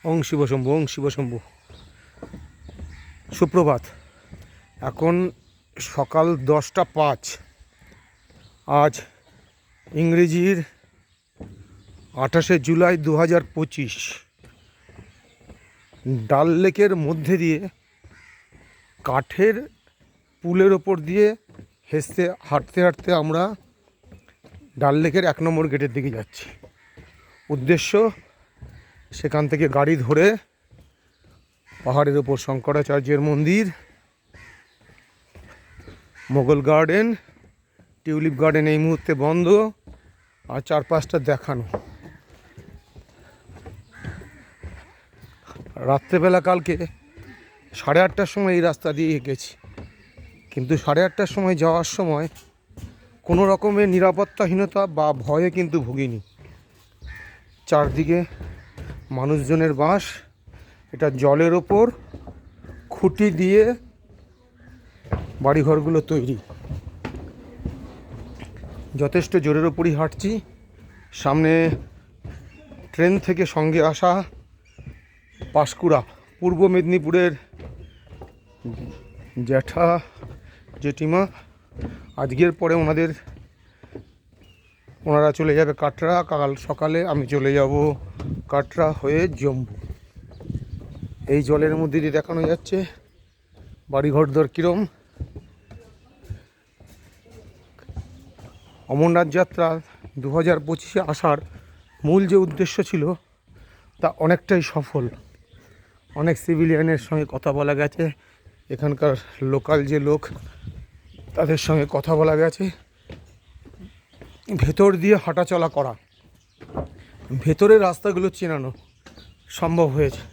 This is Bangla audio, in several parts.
ওং শিব শম্ভু, ওং শিব শম্ভু। সুপ্রভাত। এখন সকাল 10টা 5। আজ ইংরেজির 28শে জুলাই 2025। ডাল লেকের মধ্যে দিয়ে কাঠের পুলের ওপর দিয়ে হাঁটতে হাঁটতে আমরা ডাল লেকের 1 নম্বর গেটের দিকে যাচ্ছি। উদ্দেশ্য, সেখান থেকে গাড়ি ধরে পাহাড়ের ওপর শঙ্করাচার্যের মন্দির, মোগল গার্ডেন, টিউলিপ গার্ডেন এই মুহূর্তে বন্ধ, আর চারপাশটা দেখানো। রাত্রেবেলা কালকে 8:30টার সময় এই রাস্তা দিয়ে গেছি, কিন্তু 8:30টার সময় যাওয়ার সময় কোনো রকমের নিরাপত্তাহীনতা বা ভয়ে কিন্তু ভুগিনি। চারদিকে মানুষজনের বাস। এটা জলের ওপর খুঁটি দিয়ে বাড়িঘরগুলো তৈরি। যথেষ্ট জোরের ওপরই হাঁটছি। সামনে ট্রেন থেকে সঙ্গে আসা পাঁশকুড়া, পূর্ব মেদিনীপুরের জ্যাঠা জেঠিমা। আজকের পরে ওনারা চলে যাবে কাটরা। কাল সকালে আমি চলে যাব কাটরা হয়ে জম্মু। এই জলের মধ্যে দিয়ে দেখানো যাচ্ছে বাড়িঘর দর কিরম। অমরনাথ যাত্রা 2025-এ আসার মূল যে উদ্দেশ্য ছিল তা অনেকটাই সফল। অনেক সিভিলিয়ানের সঙ্গে কথা বলা গেছে, এখানকার লোকাল যে লোক তাদের সঙ্গে কথা বলা গেছে। ভেতর দিয়ে হাঁটাচলা করা, ভেতরের রাস্তাগুলো চেনানো সম্ভব হয়েছে।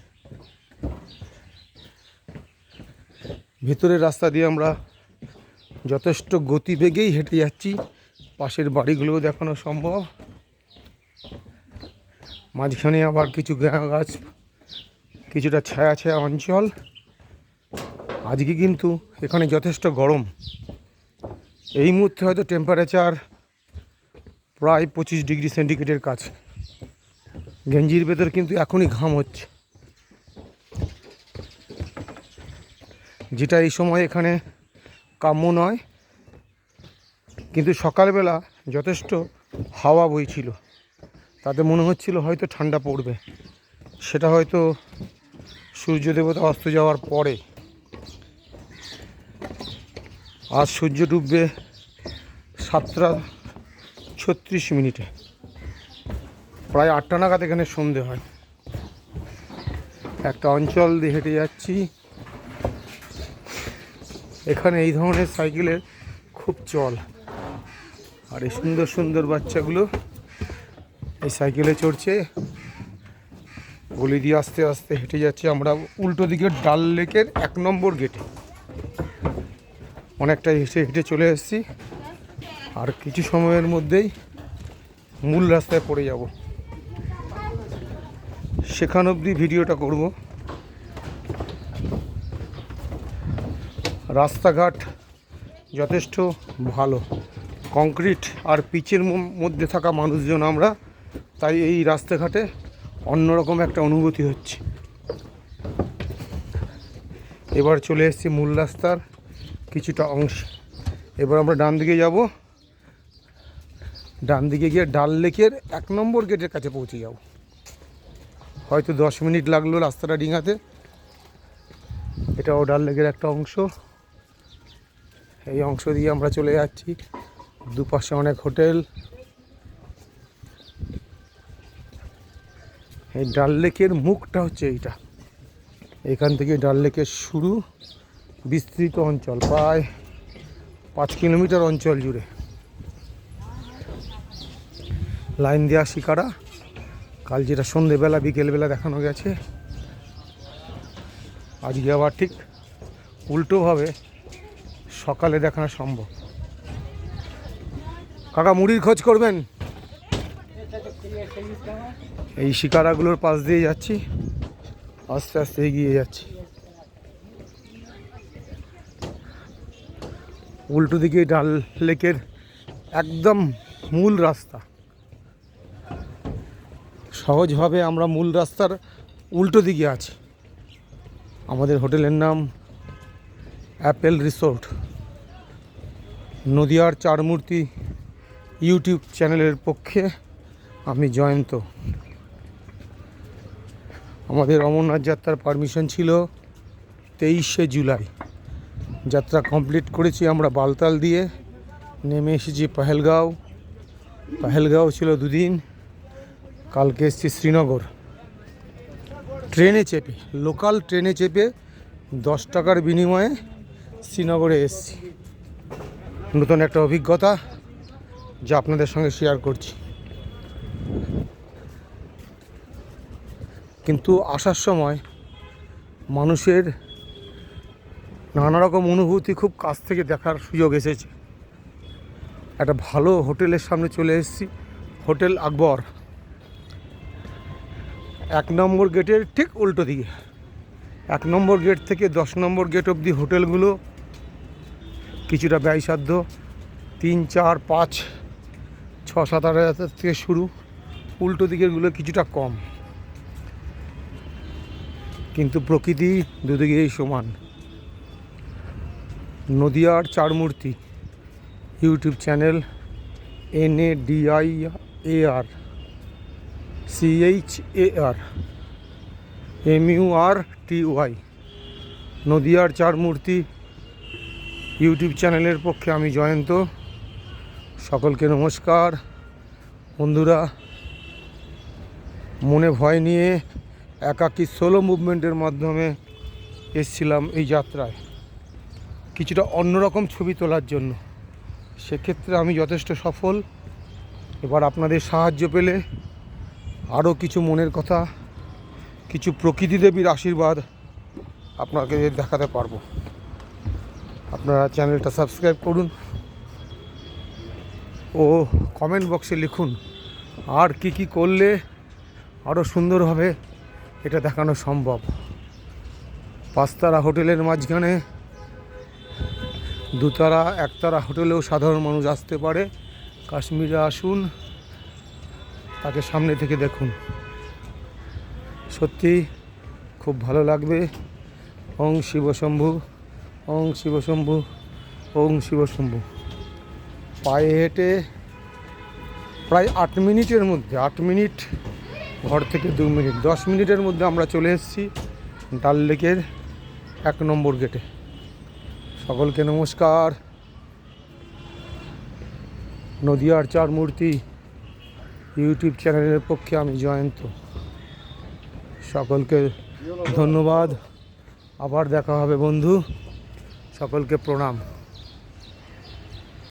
ভেতরের রাস্তা দিয়ে আমরা যথেষ্ট গতিবেগেই হেঁটে যাচ্ছি। পাশের বাড়িগুলোও দেখানো সম্ভব। মাঝখানে আবার কিছু গাছ, কিছুটা ছায়া ছায়া অঞ্চল। আজকে কিন্তু এখানে যথেষ্ট গরম। এই মুহূর্তে হয়তো টেম্পারেচার প্রায় 25 ডিগ্রি সেন্টিগ্রেডের কাছে। গেঞ্জির ভেতর কিন্তু এখনই ঘাম হচ্ছে, যেটা এই সময় এখানে কাম্য নয়। কিন্তু সকালবেলা যথেষ্ট হাওয়া বইছিল, তাতে মনে হচ্ছিল হয়তো ঠান্ডা পড়বে। সেটা হয়তো সূর্য দেবতা অস্ত যাওয়ার পরে। আজ সূর্য ডুববে 7টা 36 মিনিটে। প্রায় 8টা নাগাদ এখানে সন্ধে হয়। একটা অঞ্চল দিয়ে হেঁটে যাচ্ছি। এখানে এই ধরনের সাইকেলের খুব চল। আর এই সুন্দর সুন্দর বাচ্চাগুলো এই সাইকেলে চড়ছে। গলি দিয়ে আস্তে আস্তে হেঁটে যাচ্ছি আমরা উল্টো দিকে ডাল লেকের 1 নম্বর গেটে। অনেকটা হেঁটে হেঁটে চলে এসেছি। আর কিছু সময়ের মধ্যেই মূল রাস্তায় পড়ে যাব। সেখান অবধি ভিডিওটা করব। রাস্তাঘাট যথেষ্ট ভালো, কংক্রিট আর পিচের মধ্যে থাকা মানুষজন আমরা, তাই এই রাস্তাঘাটে অন্যরকম একটা অনুভূতি হচ্ছে। এবার চলে এসেছি মূল রাস্তার কিছুটা অংশ। এবার আমরা ডান দিকে যাব। ডান দিকে গিয়ে ডাল লেকের 1 নম্বর গেটের কাছে পৌঁছে যাব। হয়তো 10 মিনিট লাগলো রাস্তাটা ডিঙাতে। এটাও ডাল লেকের একটা অংশ। এই অংশ দিয়ে আমরা চলে যাচ্ছি। দুপাশে অনেক হোটেল। এই ডাল লেকের মুখটা হচ্ছে এইটা। এখান থেকে ডাল লেকের শুরু। বিস্তৃত অঞ্চল, প্রায় 5 কিলোমিটার অঞ্চল জুড়ে। লাইন দেওয়া শিকারা, কাল যেটা সন্ধেবেলা বিকেলবেলা দেখানো গেছে, আজকে আবার ঠিক উল্টোভাবে সকালে দেখানো সম্ভব। কাকা মুড়ির খোঁজ করবেন। এই শিকারাগুলোর পাশ দিয়ে যাচ্ছি, আস্তে আস্তে এগিয়ে যাচ্ছি। উল্টো দিকে ডাল লেকের একদম মূল রাস্তা। সহজভাবে আমরা মূল রাস্তার উল্টো দিকে আছে। আমাদের হোটেলের নাম অ্যাপেল রিসোর্ট। নদিয়ার চারমূর্তি ইউটিউব চ্যানেলের পক্ষে আমি জয়ন্ত। আমাদের অমরনাথ যাত্রার পারমিশন ছিল 23শে জুলাই। যাত্রা কমপ্লিট করেছি আমরা বালতাল দিয়ে, নেমে এসেছি পহেলগাঁও। পহেলগাঁও ছিল 2 দিন। কালকে এসেছি শ্রীনগর। ট্রেনে চেপে, লোকাল ট্রেনে চেপে 10 টাকার বিনিময়ে শ্রীনগরে এসেছি। নতুন একটা অভিজ্ঞতা যা আপনাদের সঙ্গে শেয়ার করছি। কিন্তু আসার সময় মানুষের নানা রকম অনুভূতি খুব কাছ থেকে দেখার সুযোগ এসেছে। একটা ভালো হোটেলের সামনে চলে এসেছি, হোটেল আকবর। 1 নম্বর গেটের ঠিক উল্টো দিকে। 1 নম্বর গেট থেকে 10 নম্বর গেট অবধি হোটেলগুলো কিছুটা ব্যয়সাধ্য। 3, 4, 5, 6, 7, 8 হাজার থেকে শুরু। উল্টো দিকেরগুলো কিছুটা কম, কিন্তু প্রকৃতি দুদিকেই সমান। নদিয়ার Charmurti YouTube channel, NADIAR CHAR MURTY, নদিয়ার চারমূর্তি ইউটিউব চ্যানেলের পক্ষে আমি জয়ন্ত। সকলকে নমস্কার। বন্ধুরা, মনে ভয় নিয়ে একাকী সোলো মুভমেন্টের মাধ্যমে এসেছিলাম এই যাত্রায় কিছুটা অন্যরকম ছবি তোলার জন্য। সেক্ষেত্রে আমি যথেষ্ট সফল। এবার আপনাদের সাহায্য পেলে আরও কিছু মনের কথা, কিছু প্রকৃতি দেবীর আশীর্বাদ আপনাকে দেখাতে পারবো। আপনারা চ্যানেলটা সাবস্ক্রাইব করুন ও কমেন্ট বক্সে লিখুন আর কি করলে আরও সুন্দরভাবে এটা দেখানো সম্ভব। 5 তারা হোটেলের মাঝখানে 2 তারা 1 তারা হোটেলেও সাধারণ মানুষ আসতে পারে। কাশ্মীরে আসুন, তাকে সামনে থেকে দেখুন, সত্যি খুব ভালো লাগবে। ওং শিব শম্ভু, ওং শিব শম্ভু, ওং শিব শম্ভু। পায়ে হেঁটে প্রায় 8 মিনিটের মধ্যে, 8 মিনিট ঘর থেকে 2 মিনিট, 10 মিনিটের মধ্যে আমরা চলে এসেছি ডাল লেকের 1 নম্বর গেটে। সকলকে নমস্কার। নদিয়ার চারমূর্তি ইউটিউব চ্যানেলের পক্ষে আমি জয়ন্ত। সকলকে ধন্যবাদ। আবার দেখা হবে বন্ধু। সকলকে প্রণাম।